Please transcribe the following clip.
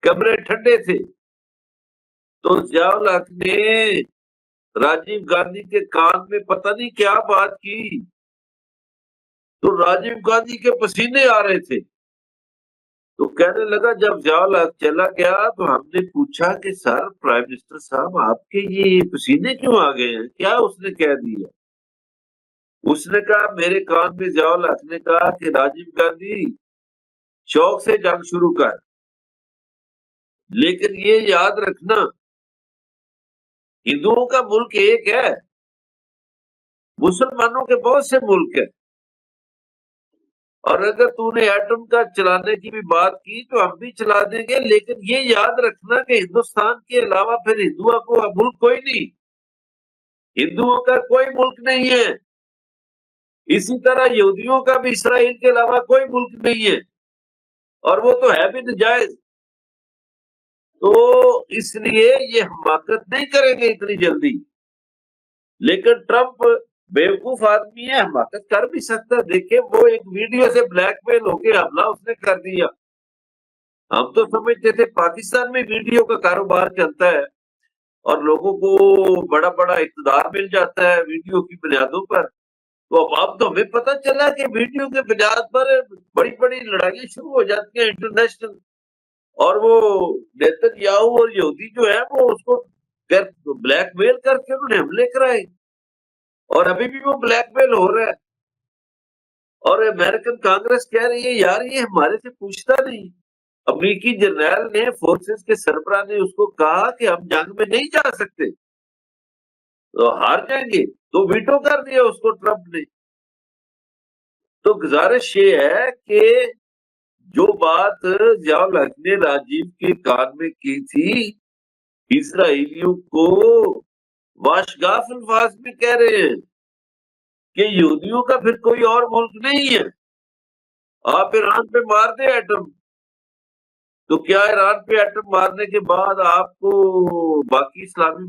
کمرے ٹھنڈے تھے، تو ضیاء الحق نے راجیو گاندھی کے کان میں پتہ نہیں کیا بات کی، تو راجیو گاندھی کے پسینے آ رہے تھے، تو کہنے لگا جب ضیاء الحق چلا گیا تو ہم نے پوچھا کہ سر پرائم منسٹر صاحب آپ کے یہ پسینے کیوں آ گئے ہیں، کیا اس نے کہہ دیا؟ اس نے کہا میرے کان میں ضیاء الحق نے کہا کہ راجیو گاندھی شوق سے جنگ شروع کر، لیکن یہ یاد رکھنا ہندوؤں کا ملک ایک ہے، مسلمانوں کے بہت سے ملک ہیں، اور اگر تو نے ایٹم کا چلانے کی بھی بات کی تو ہم بھی چلا دیں گے، لیکن یہ یاد رکھنا کہ ہندوستان کے علاوہ پھر ہندوؤں کو ملک کوئی نہیں، ہندوؤں کا کوئی ملک نہیں ہے، اسی طرح یہودیوں کا بھی اسرائیل کے علاوہ کوئی ملک نہیں ہے، اور وہ تو ہے بھی نجائز۔ تو اس لیے یہ حماقت نہیں کریں گے اتنی جلدی، لیکن ٹرمپ بیوقوف آدمی ہے، حماقت کر بھی سکتا ہے۔ دیکھیں وہ ایک ویڈیو سے بلیک میل ہو کے حملہ اس نے کر دیا، ہم تو سمجھتے تھے پاکستان میں ویڈیو کا کاروبار چلتا ہے اور لوگوں کو بڑا بڑا اقتدار مل جاتا ہے ویڈیو کی بنیادوں پر، تو اب تو ہمیں پتہ چلا کہ ویڈیو کے بنیاد پر بڑی بڑی لڑائیاں شروع ہو جاتی ہیں انٹرنیشنل، اور وہ نیتن یاہو اور یہودی جو ہے وہ اس کو بلیک میل کر کے انہوں نے حملے کرائے، اور ابھی بھی وہ بلیک میل ہو رہا ہے، اور امریکن کانگریس کہہ رہی ہے یار یہ ہمارے سے پوچھتا نہیں۔ امریکی جرنیل نے فورسز کے سربراہ نے اس کو کہا کہ ہم جنگ میں نہیں جا سکتے، تو ہار جائیں گے، تو ویٹو کر دیا اس کو ٹرمپ نے۔ تو گزارش یہ ہے کہ جو بات ضیاء الحق نے راجیو کے کان میں کی تھی، اسرائیلیوں کو واشگاف الفاظ میں کہہ رہے ہیں کہ یہودیوں کا پھر کوئی اور ملک نہیں ہے، آپ ایران پہ مار دیں ایٹم، تو کیا ایران پہ ایٹم مارنے کے بعد آپ کو باقی اسلامی